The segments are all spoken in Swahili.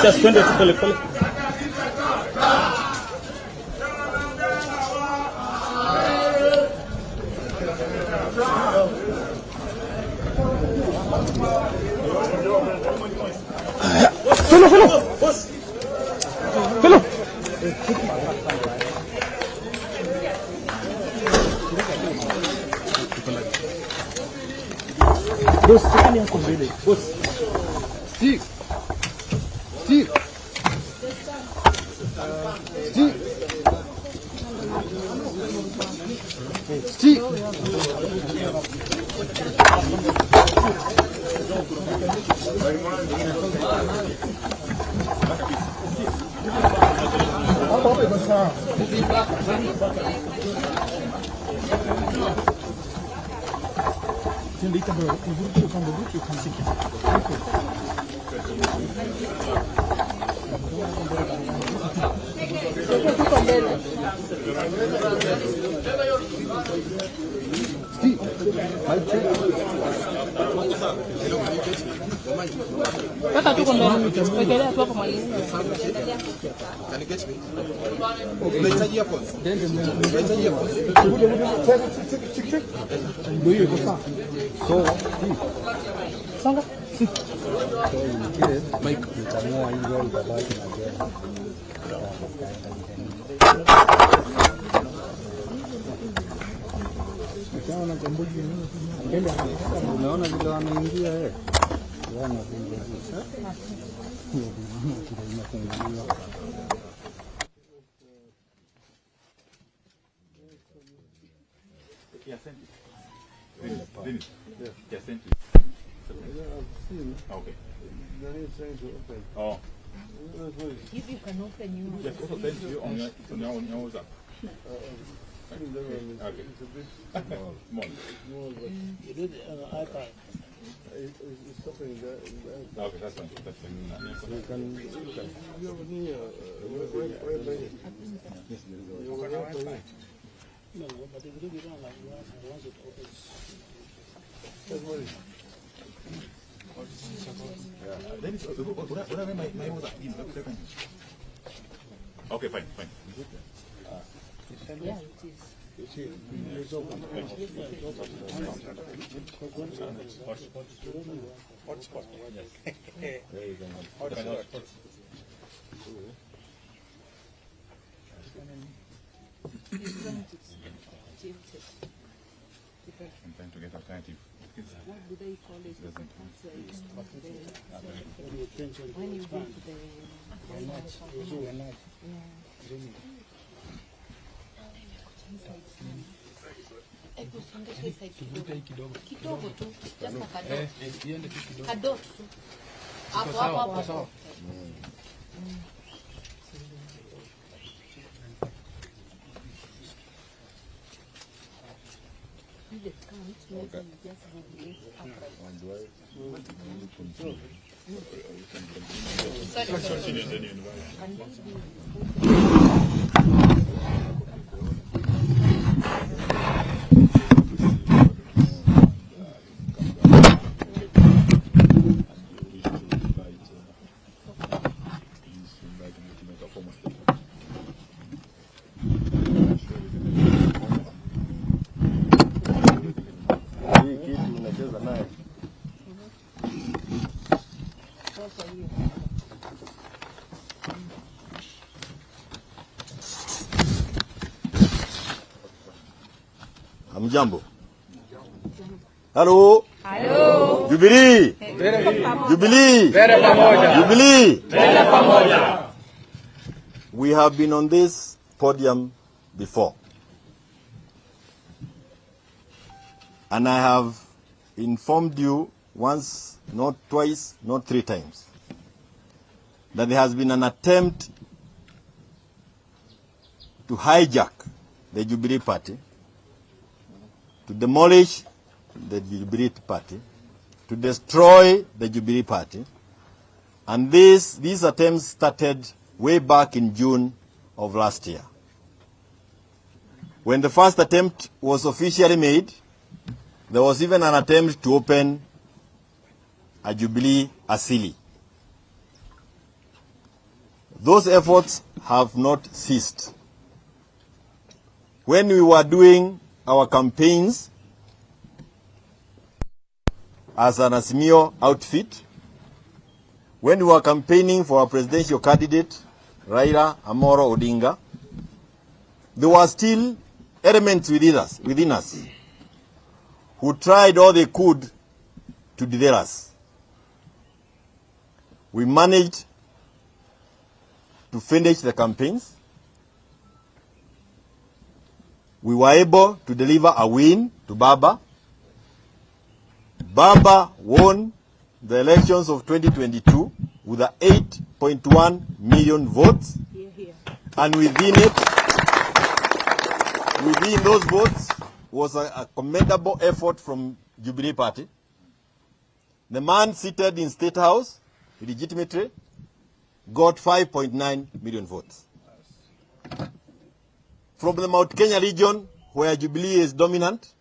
Just twende tu pole pole. Follow. Boss, chini yako mbele. Boss. Steve. Unaona vile wanaingia wana Okay. Oh. If you can open your Yes, also send you on your WhatsApp. Okay. Small. You did it on an iPad. It's something that. Okay, that's fine. That's fine. You can. You have any. Where play it? Yes, there is You were not playing. No, but if you do it on like once it opens. That's what it is. Then it's whatever my WhatsApp is. Okay, fine. yeah, it is. It's here. It's open. Hotspot. Yes. I'm trying to get alternative. What do they call it? When you go to the kidogo tu, just kadogo tu. Hapo. If it comes, maybe you just have Hamjambo. Hello. Hello. Jubilee. Jubilee. Jubilee. We have been on this podium before. And I have informed you once, not twice, not three times, that there has been an attempt to hijack the Jubilee Party, to demolish the Jubilee Party, to destroy the Jubilee Party. And these attempts started way back in June of last year. When the first attempt was officially made, there was even an attempt to open a Jubilee Asili. Those efforts have not ceased. When we were doing our campaigns as an Azimio outfit, when we were campaigning for our presidential candidate, Raila Amolo Odinga, there were still elements within us who tried all they could to derail us. We managed to finish the campaigns. We were able to deliver a win to Baba. Baba won the elections of 2022 with 8.1 million votes. And within those votes was a commendable effort from Jubilee Party. The man seated in State House, legitimately, got 5.9 million votes. From the Mount Kenya region, where Jubilee is dominant,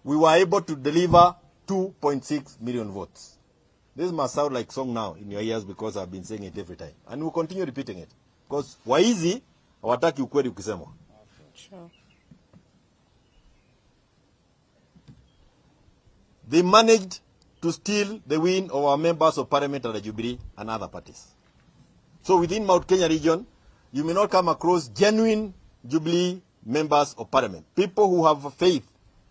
we were able to deliver 2.6 million votes. This must sound like song now in your ears because I've been saying it every time. And we'll continue repeating it. Because waizi, hawataki ukweli ukisemwa. Sure. They managed to steal the win of our members of parliament at the Jubilee and other parties. So within Mount Kenya region, you may not come across genuine Jubilee members of parliament, people who have faith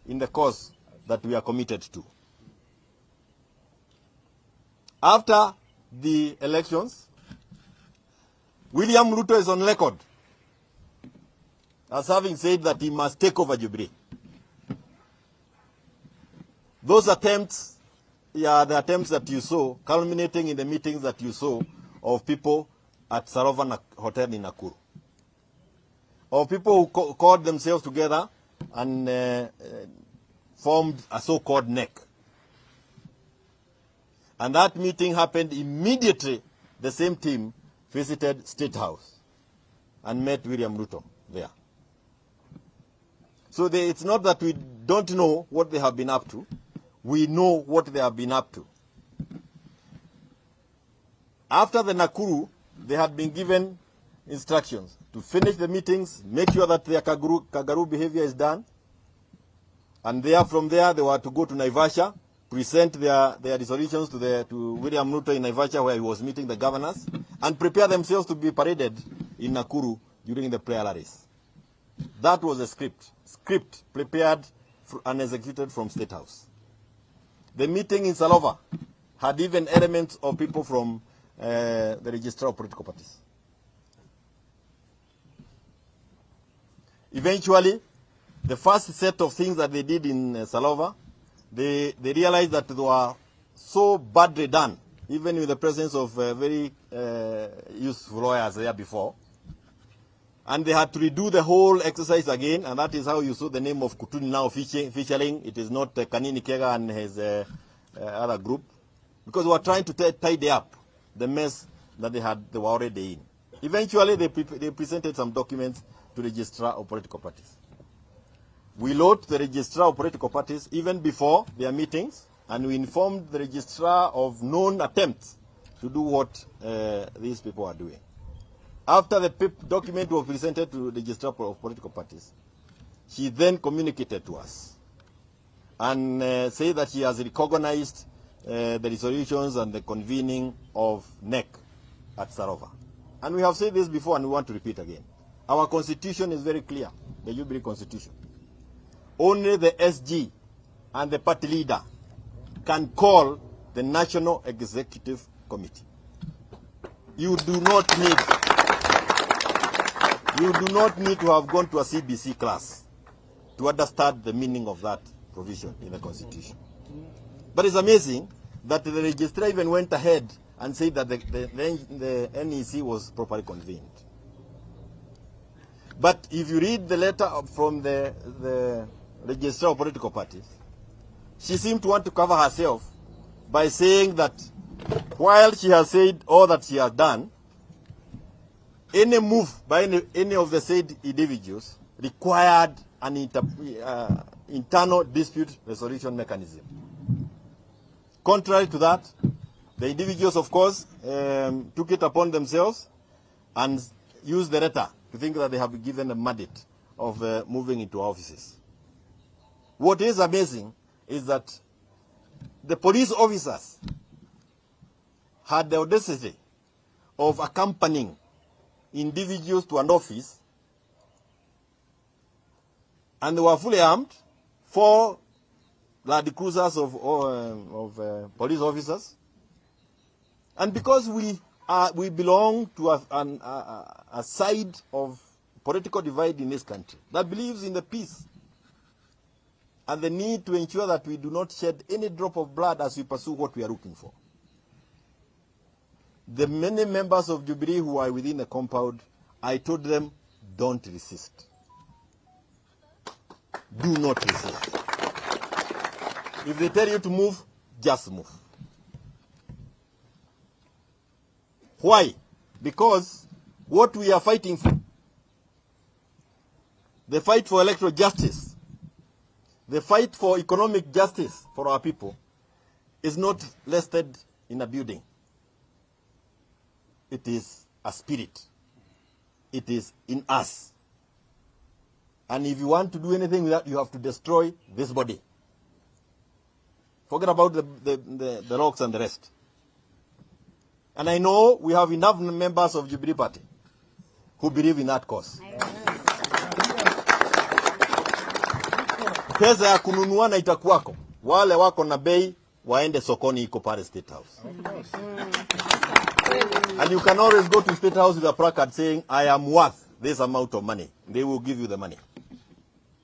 in the cause that we are committed to. After the elections, William Ruto is on record as having said that he must take over Jubilee. Those attempts, the attempts that you saw, culminating in the meetings that you saw of people at Sarova Hotel in Nakuru. Of people who called themselves together and formed a so-called NEC. And that meeting happened immediately. The same team visited State House and met William Ruto there. So it's not that we don't know what they have been up to. We know what they have been up to. After the Nakuru, they had been given instructions to finish the meetings, make sure that their Kagaru behavior is done. And from there, they were to go to Naivasha, present their resolutions to William Ruto in Naivasha, where he was meeting the governors, and prepare themselves to be paraded in Nakuru during the prayer rallies. That was a script prepared and executed from State House. The meeting in Salova had even elements of people from the registrar of political parties. Eventually, the first set of things that they did in Salova, they realized that they were so badly done, even with the presence of very useful lawyers there before. And they had to redo the whole exercise again, and that is how you saw the name of Kutuni now featuring. It is not Kanini, Kega and his other group, because we were trying to tidy up the mess that they were already in. Eventually, they presented some documents to the registrar of political parties. We loaded the registrar of political parties even before their meetings, and we informed the registrar of known attempts to do what these people are doing. After the document was presented to the registrar of political parties, she then communicated to us and said that she has recognized the resolutions and the convening of NEC at Sarova. And we have said this before and we want to repeat again. Our constitution is very clear, the Jubilee Constitution. Only the SG and the party leader can call the National Executive Committee. You do not need to have gone to a CBC class to understand the meaning of that provision in the Constitution. But it's amazing that the registrar even went ahead and said that the NEC was properly convened. But if you read the letter from the registrar of political parties, she seemed to want to cover herself by saying that while she has said all that she has done, any move by any of the said individuals required an internal dispute resolution mechanism. Contrary to that, the individuals, of course, took it upon themselves and used the letter to think that they have been given a mandate of moving into offices. What is amazing is that the police officers had the audacity of accompanying individuals to an office, and they were fully armed, 4 Land Cruisers of police officers. And because we belong to a side of political divide in this country that believes in the peace and the need to ensure that we do not shed any drop of blood as we pursue what we are looking for. The many members of Jubilee who are within the compound, I told them, don't resist. Do not resist. If they tell you to move, just move. Why? Because what we are fighting for, the fight for electoral justice, the fight for economic justice for our people, is not listed in a building. It is a spirit. It is in us. And if you want to do anything with that, you have to destroy this body. Forget about the rocks and the rest. And I know we have enough members of Jubilee Party who believe in that cause. Pesa ya kununua na itakuwako. Wale wako na bei waende sokoni iko pale State House. And you can always go to State House with a placard saying, I am worth this amount of money. They will give you the money.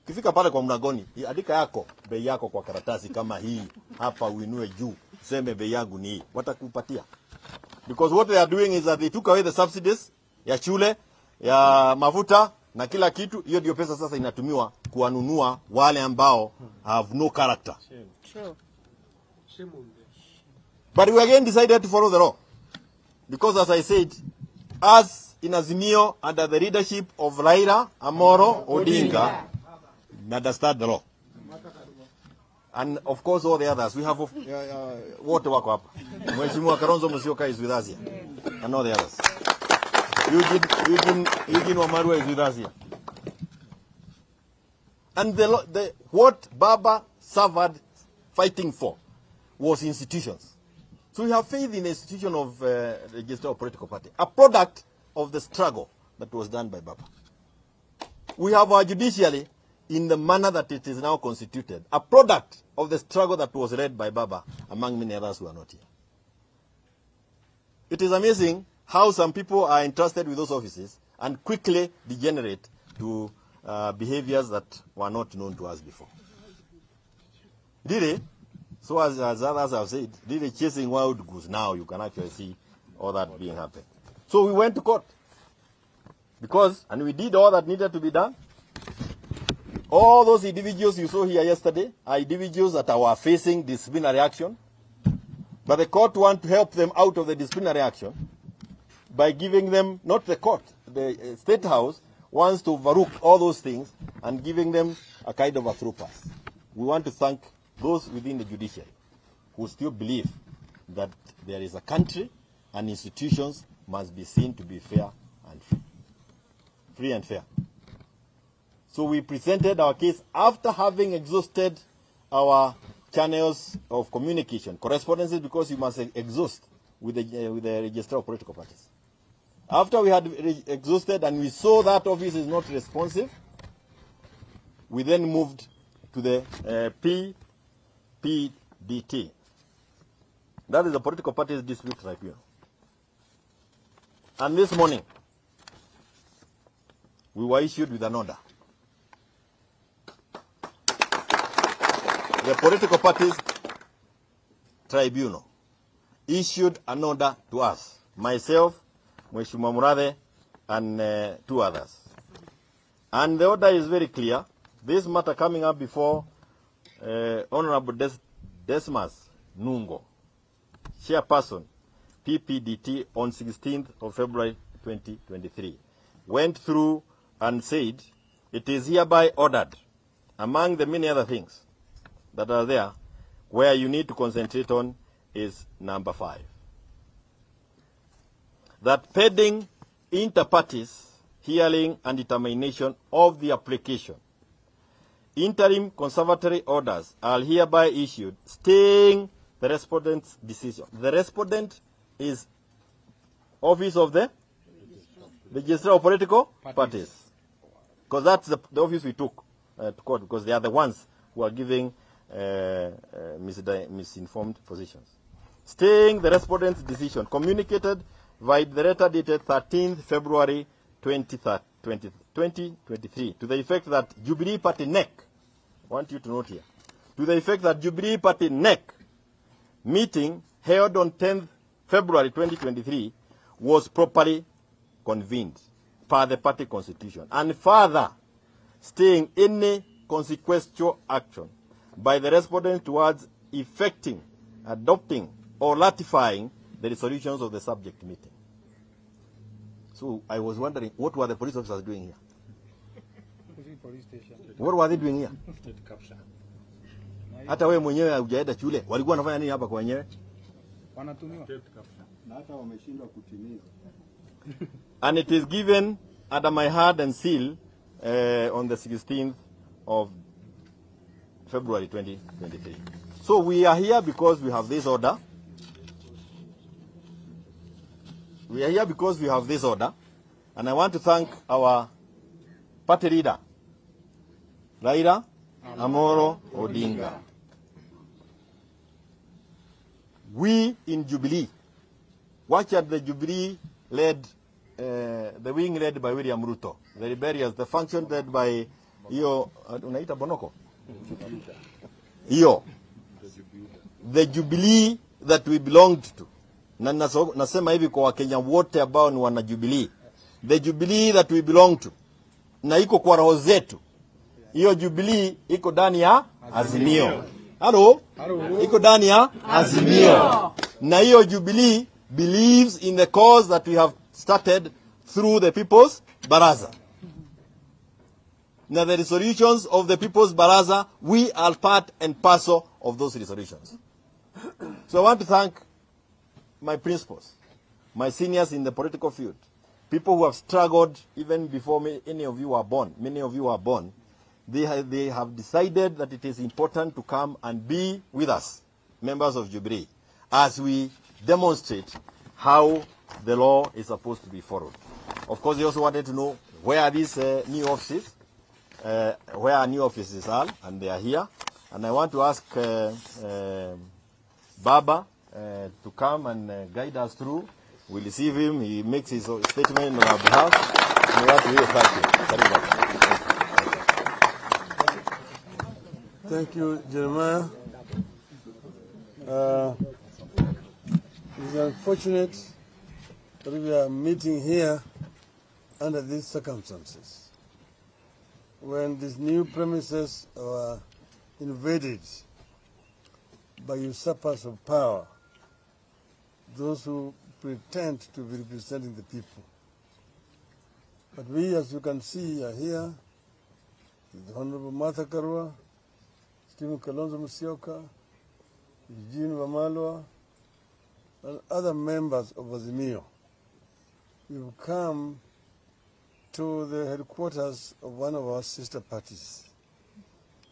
Kifika pale kwa mlangoni, andika yako, bei yako kwa karatasi kama hii, hapa uinue juu, seme bei yangu ni hii. Watakupatia. Because what they are doing is that they took away the subsidies ya shule, ya mafuta na kila kitu. Hiyo ndio pesa sasa inatumiwa kuwanunua wale ambao have no character. Sure. But we again decided to follow the law. Because as I said, us in Azimio under the leadership of Raila Amolo Odinga, understand the law. And of course all the others. We have wote wako hapa. Mheshimiwa Kalonzo Musyoka is with us here. And all the others. Eugene Wamalwa is with us here. And what Baba suffered fighting for was institutions. So we have faith in the institution of Register of Political Party, a product of the struggle that was done by Baba. We have our judiciary in the manner that it is now constituted, a product of the struggle that was led by Baba, among many others who are not here. It is amazing how some people are entrusted with those offices and quickly degenerate to behaviors that were not known to us before. Really, so as others have said, really chasing wild goose, now you can actually see all that being happened. So we went to court. And we did all that needed to be done. All those individuals you saw here yesterday are individuals that are facing disciplinary action. But the court want to help them out of the disciplinary action by giving them, not the court, the State House wants to overlook all those things and giving them a kind of a through pass. We want to thank those within the judiciary who still believe that there is a country and institutions must be seen to be fair and free and fair. So we presented our case after having exhausted our channels of communication, correspondences, because you must exhaust with the Register of Political Parties. After we had exhausted and we saw that office is not responsive, we then moved to the PPDT. That is the Political Parties Dispute Tribunal. And this morning, we were issued with an order. The Political Parties Tribunal issued an order to us, myself, Mheshimiwa Murathe, and 2 others. And the order is very clear. This matter coming up before Honorable Desmas Nungo, Chairperson, PPDT, on 16th of February 2023, went through and said it is hereby ordered, among the many other things that are there, where you need to concentrate on is number 5. That pending inter-parties hearing and determination of the application, interim conservatory orders are hereby issued staying the respondent's decision. The respondent is office of the registrar of political parties. Because that's the office we took to court, because they are the ones who are giving misinformed positions. Staying the respondent's decision communicated by the letter dated 13th February 2023 to the effect that Jubilee Party NEC, I want you to note here, to the effect that Jubilee Party NEC meeting held on 10th February 2023 was properly convened per the party constitution, and further staying any consequential action by the respondent towards effecting, adopting, or ratifying the resolutions of the subject meeting. So I was wondering, what were the police officers doing here? What were they doing here? Hata wewe mwenyewe hujaenda shule, walikuwa wanafanya nini hapa kwa wenyewe? Wanatumiwa. Na hata wameshindwa kutimiza. And it is given under my hand and seal on the 16th of February 2023. So we are here because we have this order. We are here because we have this order, and I want to thank our party leader, Raila Amolo Odinga. We in Jubilee, watch at the Jubilee led, the wing led by William Ruto, the rebellious, the function led by unaita Bonoko? The Jubilee that we belonged to. Na nasema hivi kwa Wakenya wote ambao ni wana Jubilee. The Jubilee that we belong to. Na iko kwa roho zetu. Hiyo Jubilee iko ndani ya Azimio. Hello? Iko ndani ya Azimio. Na hiyo Jubilee believes in the cause that we have started through the People's Baraza. Now the resolutions of the People's Baraza, we are part and parcel of those resolutions. So I want to thank my principals, my seniors in the political field, people who have struggled even before any of you were born. Many of you were born. They have decided that it is important to come and be with us, members of Jubilee, as we demonstrate how the law is supposed to be followed. Of course, they also wanted to know where are these new offices, where our new offices are, and they are here. And I want to ask Baba to come and guide us through. We receive him. He makes his statement on our behalf. We want to hear thank you. Thank you, Jeremiah. It's unfortunate that we are meeting here under these circumstances, when these new premises are invaded by usurpers of power, those who pretend to be representing the people. But we, as you can see, are here with the Honorable Martha Karua, Stephen Kalonzo Musyoka, Eugene Wamalwa, and other members of Azimio. We've come to the headquarters of one of our sister parties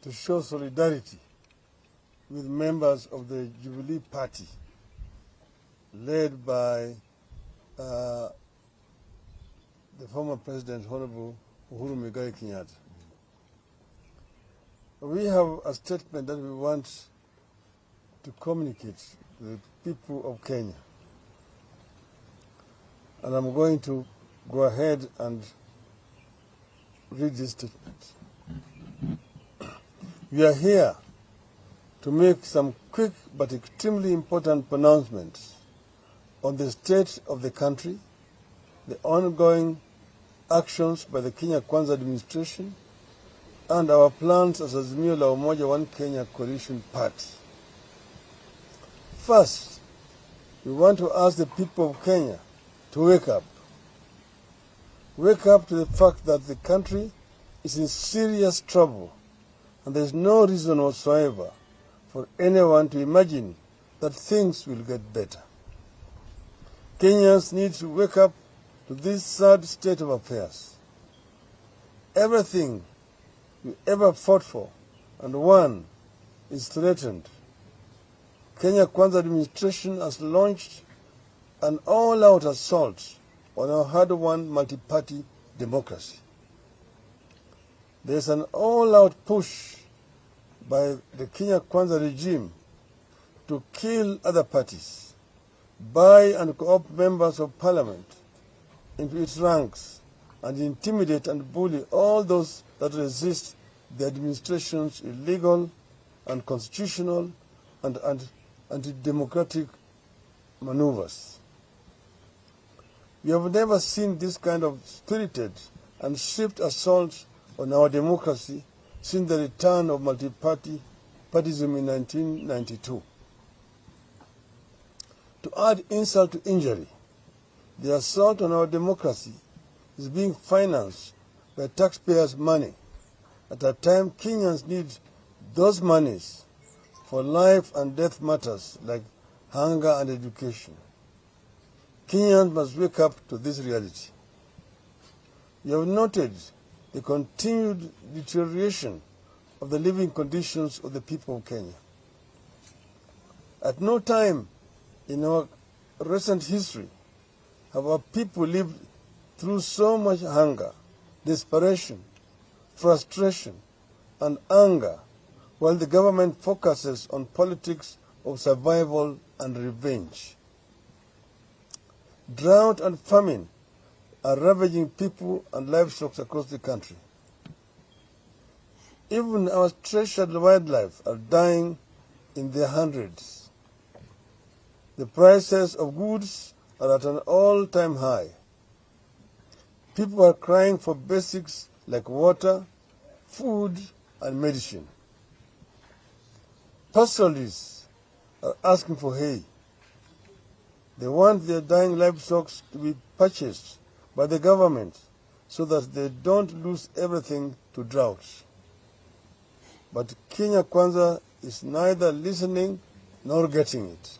to show solidarity with members of the Jubilee Party, led by the former President, Honorable Uhuru Muigai Kenyatta. We have a statement that we want to communicate to the people of Kenya. And I'm going to go ahead and read this statement. We are here to make some quick but extremely important pronouncements on the state of the country, the ongoing actions by the Kenya Kwanza administration, and our plans as Azimio One Kenya Coalition Party. First, we want to ask the people of Kenya to wake up. Wake up to the fact that the country is in serious trouble, and there is no reason whatsoever for anyone to imagine that things will get better. Kenyans need to wake up to this sad state of affairs. Everything we ever fought for and won is threatened. Kenya Kwanza administration has launched an all-out assault on our hard-won multi-party democracy. There is an all-out push by the Kenya Kwanza regime to kill other parties, buy and co-opt members of parliament into its ranks, and intimidate and bully all those that resist the administration's illegal, unconstitutional, and anti-democratic maneuvers. We have never seen this kind of spirited and swift assault on our democracy since the return of multi-partyism in 1992. To add insult to injury, the assault on our democracy is being financed by taxpayers' money at a time Kenyans need those monies for life and death matters like hunger and education. Kenyans must wake up to this reality. We have noted the continued deterioration of the living conditions of the people of Kenya. At no time in our recent history have our people lived through so much hunger, desperation, frustration, and anger, while the government focuses on politics of survival and revenge. Drought and famine are ravaging people and livestock across the country. Even our treasured wildlife are dying in their hundreds. The prices of goods are at an all-time high. People are crying for basics like water, food, and medicine. Pastoralists are asking for hay. They want their dying livestock to be purchased by the government so that they don't lose everything to droughts. But Kenya Kwanza is neither listening nor getting it.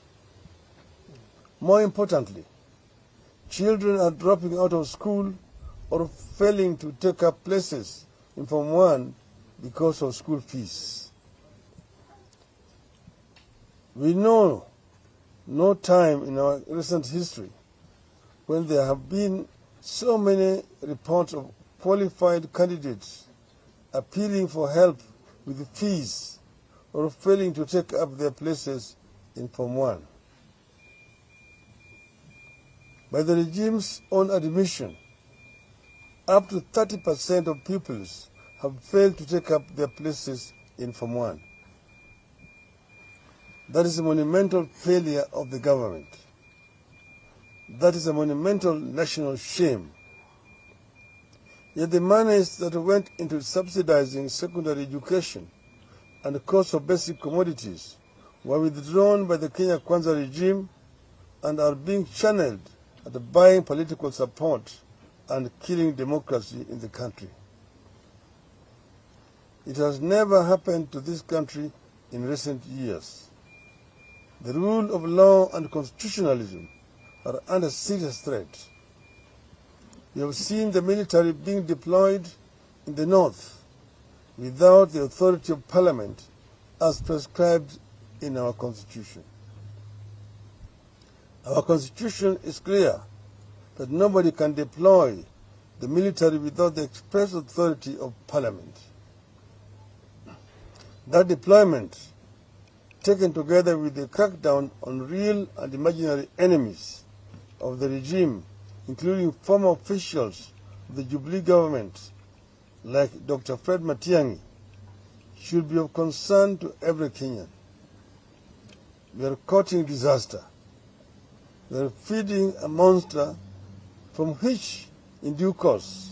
More importantly, children are dropping out of school or failing to take up places in Form 1 because of school fees. We know no time in our recent history when there have been so many reports of qualified candidates appealing for help with fees or failing to take up their places in Form 1. By the regime's own admission, up to 30% of pupils have failed to take up their places in Form 1. That is a monumental failure of the government. That is a monumental national shame. Yet the monies that went into subsidizing secondary education and the cost of basic commodities were withdrawn by the Kenya Kwanza regime and are being channeled at buying political support and killing democracy in the country. It has never happened to this country in recent years. The rule of law and constitutionalism are under serious threat. We have seen the military being deployed in the north without the authority of parliament as prescribed in our constitution. Our constitution is clear that nobody can deploy the military without the express authority of parliament. That deployment, taken together with the crackdown on real and imaginary enemies of the regime, including former officials of the Jubilee government, like Dr. Fred Matiang'i, should be of concern to every Kenyan. We are courting disaster. We are feeding a monster from which, in due course,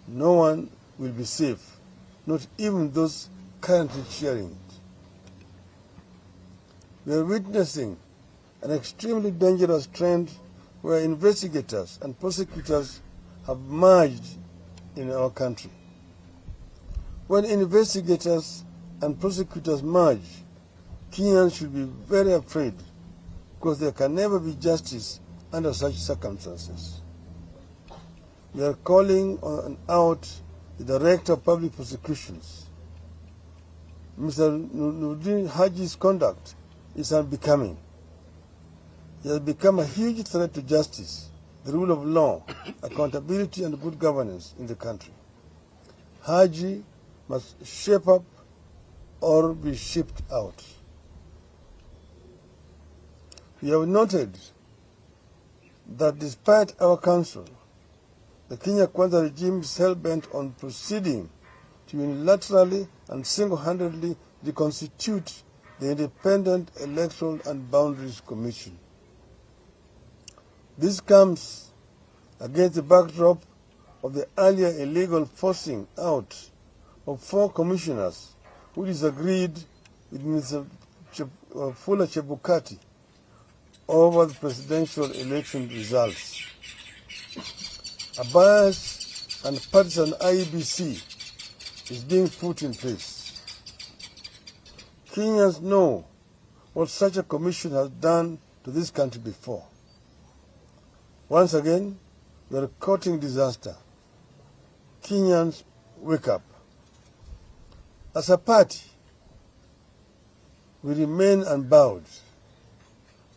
no one will be safe, not even those currently sharing it. We are witnessing an extremely dangerous trend where investigators and prosecutors have merged in our country. When investigators and prosecutors merge, Kenyans should be very afraid because there can never be justice under such circumstances. We are calling out the Director of Public Prosecutions. Mr. Nurdin Haji's conduct is unbecoming. He has become a huge threat to justice, the rule of law, accountability, and good governance in the country. Haji must shape up or be shipped out. We have noted that despite our counsel, the Kenya Kwanza regime is hell-bent on proceeding to unilaterally and single-handedly reconstitute the Independent Electoral and Boundaries Commission. This comes against the backdrop of the earlier illegal forcing out of 4 commissioners who disagreed with Mr. Fuller Chebukati over the presidential election results. A biased and partisan IEBC is being put in place. Kenyans know what such a commission has done to this country before. Once again, we are courting disaster. Kenyans, wake up. As a party, we remain unbowed.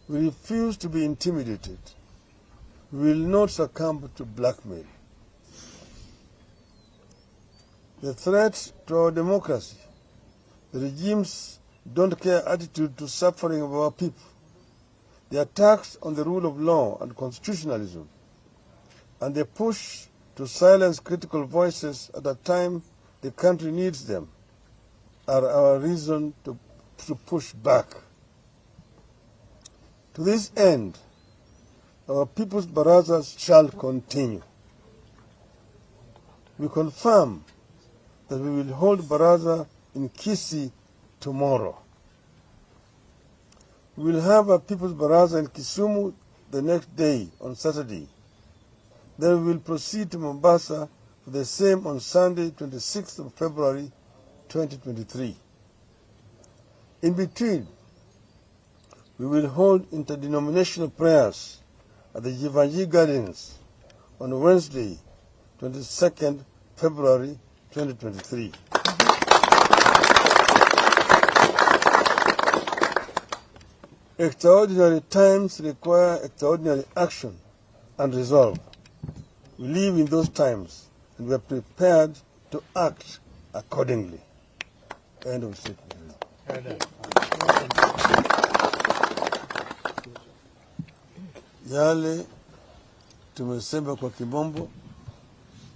We refuse to be intimidated. We will not succumb to blackmail. The threat to our democracy, the regime's don't care attitude to suffering of our people, the attacks on the rule of law and constitutionalism, and the push to silence critical voices at a time the country needs them, are our reason to push back. To this end, our people's barazas shall continue. We confirm that we will hold baraza in Kisii tomorrow. We will have a people's baraza in Kisumu the next day, on Saturday. Then we will proceed to Mombasa for the same on Sunday, 26th of February, 2023. In between, we will hold interdenominational prayers at the Jivanji Gardens on Wednesday, 22nd February 2023. Extraordinary times require extraordinary action and resolve. We live in those times and we are prepared to act accordingly. End of statement. Yale tumesema kwa Kimombo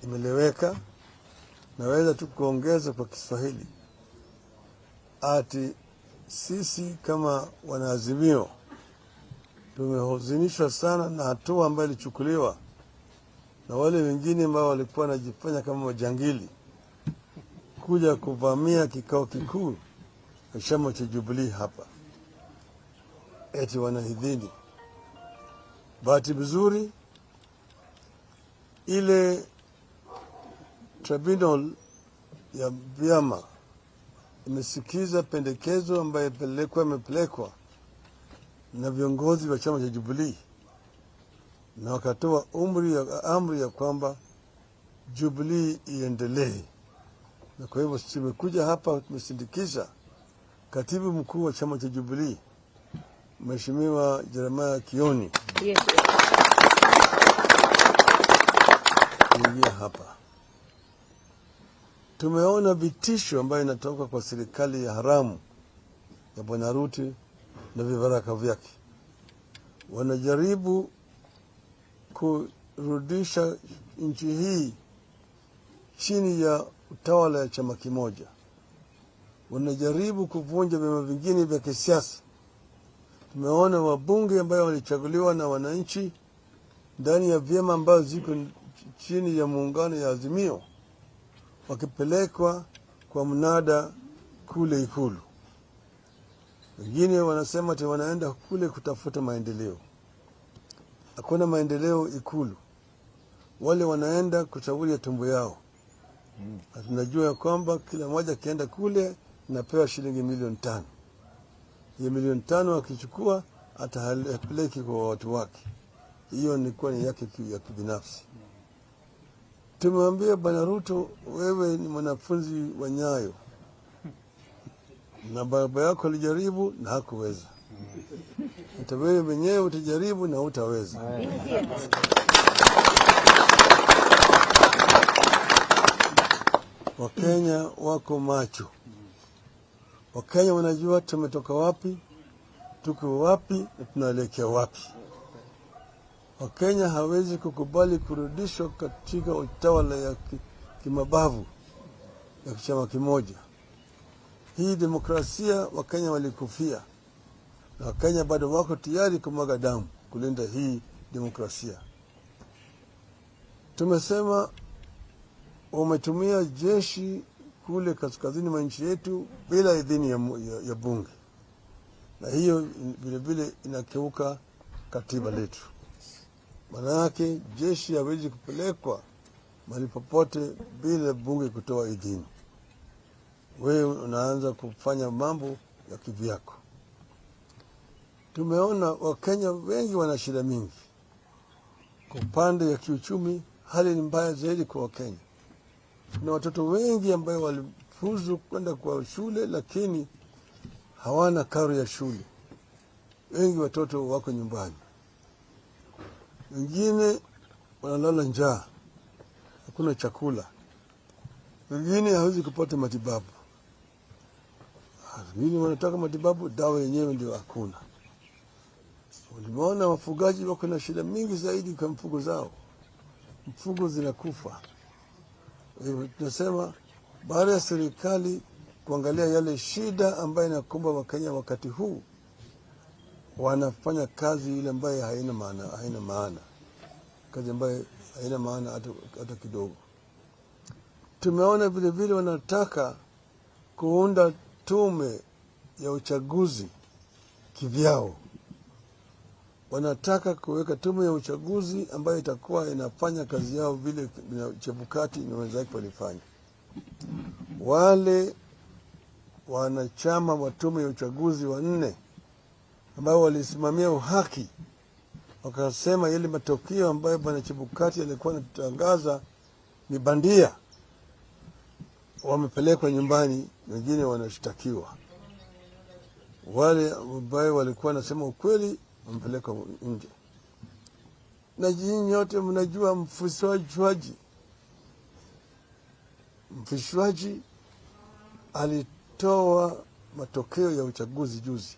imeleweka, naweza tu kuongeza kwa Kiswahili. Ati sisi kama wanaazimio tumehuzunishwa sana na hatua ambayo ilichukuliwa na wale wengine ambao walikuwa wanajifanya kama majangili kuja kuvamia kikao kikuu cha chama cha Jubilee hapa. Eti wanahidhini. Bahati vizuri ile tribunal ya vyama imesikiza pendekezo ambayo imepelekwa na viongozi wa chama cha Jubilee na wakatoa amri ya kwamba Jubilee iendelee. Na kwa hivyo tumekuja hapa tumesindikisha katibu mkuu wa chama cha Jubilee Mheshimiwa Jeremiah Kioni. Yes. Kuingia hapa. Tumeona vitisho ambayo inatoka kwa serikali ya haramu ya Bwana Ruto na vibaraka vyake. Wanajaribu kurudisha nchi hii chini ya utawala ya chama kimoja. Wanajaribu kuvunja vyama vingine vya kisiasa. Tumeona wabunge ambao walichaguliwa na wananchi ndani ya vyama ambao ziko chini ya muungano ya Azimio wakipelekwa kwa mnada kule Ikulu. Wengine wanasema ati wanaenda kule kutafuta maendeleo. Hakuna maendeleo Ikulu. Wale wanaenda kuchagulia tumbo yao. Na tunajua ya kwamba kila mmoja akienda kule napewa shilingi milioni 5. Hiyo milioni 5 akichukua atapeleki kwa watu wake. Hiyo ni yake ya kibinafsi. Tumemwambia Bwana Ruto, wewe ni mwanafunzi wa Nyayo. Na baba yako alijaribu na hakuweza. Hata wewe mwenyewe utajaribu na hutaweza. Wakenya wako macho. Wakenya wanajua tumetoka wapi, tuko wapi na tunaelekea wapi. Wakenya hawezi kukubali kurudishwa katika utawala ya kimabavu ya chama kimoja. Hii demokrasia Wakenya walikufia. Na Wakenya bado wako tayari kumwaga damu kulinda hii demokrasia. Tumesema wametumia jeshi kule kaskazini mwa nchi yetu bila idhini ya bunge. Na hiyo vile vile inakeuka katiba letu. Maana yake jeshi hawezi kupelekwa mahali popote bila bunge kutoa idhini. Wewe unaanza kufanya mambo ya kivyako. Tumeona Wakenya wengi wana shida mingi. Kwa upande ya kiuchumi hali ni mbaya zaidi kwa Wakenya. Kuna watoto wengi ambao walifuzu kwenda kwa shule lakini hawana karo ya shule. Wengi watoto wako nyumbani. Wengine wanalala njaa. Hakuna chakula. Wengine hawezi kupata matibabu. Wengine wanataka matibabu, dawa yenyewe ndio hakuna. Uliona wafugaji wako na shida mingi zaidi kwa mfugo zao. Mfugo zinakufa. Tunasema baada ya serikali kuangalia yale shida ambayo inakumba Wakenya wakati huu, wanafanya kazi ile ambayo haina maana. Kazi ambayo haina maana hata kidogo. Tumeona vile vile wanataka kuunda tume ya uchaguzi kivyao. Wanataka kuweka tume ya uchaguzi ambayo itakuwa inafanya kazi yao vile Chebukati na wenzake walifanya. Wale wanachama wa tume ya uchaguzi 4 ambao walisimamia uhaki wakasema ile matokeo ambayo Bwana Chebukati alikuwa anatangaza ni bandia, wamepelekwa nyumbani, wengine wanashtakiwa. Wale ambao walikuwa nasema ukweli wamepelekwa nje. Na jinyi nyote mnajua mfishwaji alitoa matokeo ya uchaguzi juzi.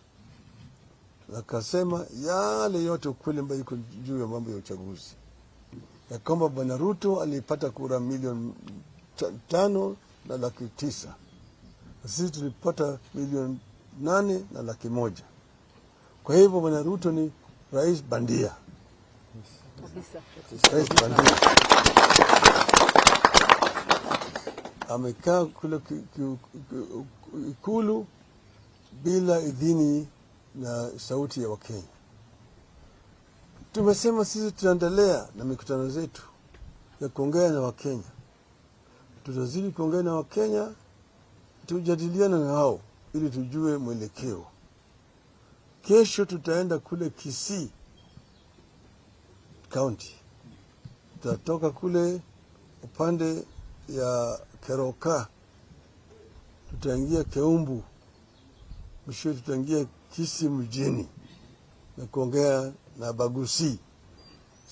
Akasema yale yote ukweli ambayo iko juu ya mambo ya uchaguzi. Ya kwamba Bwana Ruto alipata kura milioni 5,900,000. Sisi tulipata milioni 8,100,000. Kwa hivyo Bwana Ruto ni rais bandia. Rais bandia. Amekaa kule Ikulu bila idhini na sauti ya Wakenya. Tumesema sisi tutaendelea na mikutano zetu ya kuongea na Wakenya. Tutazidi kuongea na Wakenya, tujadiliane na hao ili tujue mwelekeo. Kesho tutaenda kule Kisii County. Tutatoka kule upande ya Keroka. Tutaingia Keumbu. Mwisho tutaingia Kisii mjini na kuongea na Bagusi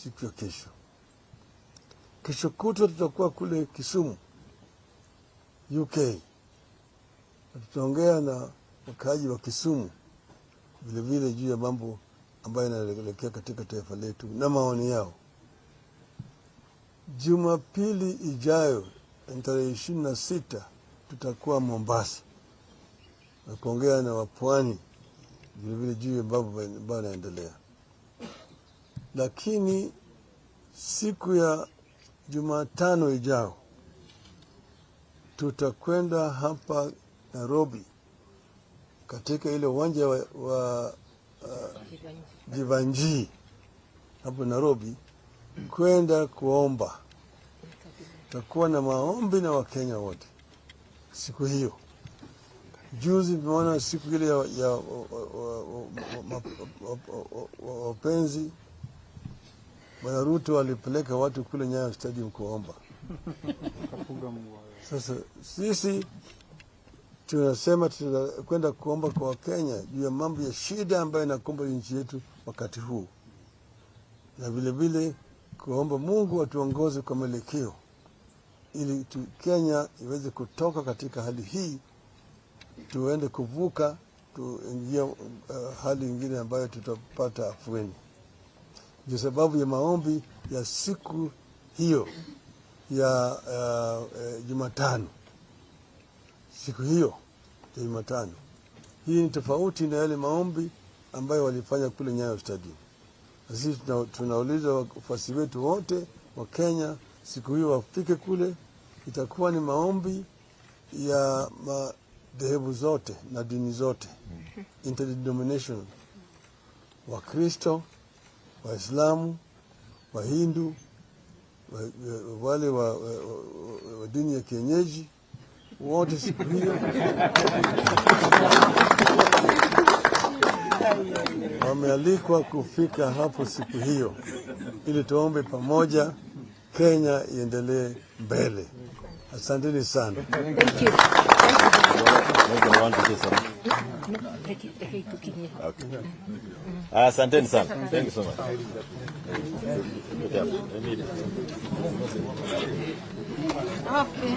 siku ya kesho. Kesho kutwa tutakuwa kule Kisumu, UK. Tutaongea na wakaaji wa Kisumu vile vile juu ya mambo ambayo yanaelekea katika taifa letu na maoni yao. Jumapili ijayo tarehe 26 tutakuwa Mombasa na kuongea na wapwani vile vile juu ya mambo ambayo yanaendelea. Lakini siku ya Jumatano ijayo tutakwenda hapa Nairobi katika ile uwanja wa Jivanji hapo Nairobi kwenda kuomba tutakuwa na maombi na Wakenya wote siku hiyo. Juzi tumeona siku ile ya wapenzi, Bwana Ruto alipeleka watu kule Nyayo Stadium kuomba. Sasa sisi tunasema tunakwenda kuomba kwa Wakenya juu ya mambo ya shida ambayo inakumba nchi yetu wakati huu, na vile vile kuomba Mungu atuongoze kwa mwelekeo ili Kenya iweze kutoka katika hali hii, tuende kuvuka, tuingia hali nyingine ambayo tutapata afueni. Ndio sababu ya maombi ya siku hiyo ya Jumatano. Siku hiyo ya Jumatano hii ni tofauti na yale maombi ambayo walifanya kule Nyayo Stadium. Sisi tunauliza wafuasi wetu wote wa Kenya siku hiyo wafike kule. Itakuwa ni maombi ya madhehebu zote na dini zote, interdenominational, Wakristo, Waislamu, Wahindu, wale wa dini ya kienyeji, wote siku hiyo wamealikwa kufika hapo siku hiyo ili tuombe pamoja Kenya iendelee mbele. Asanteni sana. Thank you. Asanteni sana. Thank you so much. Okay.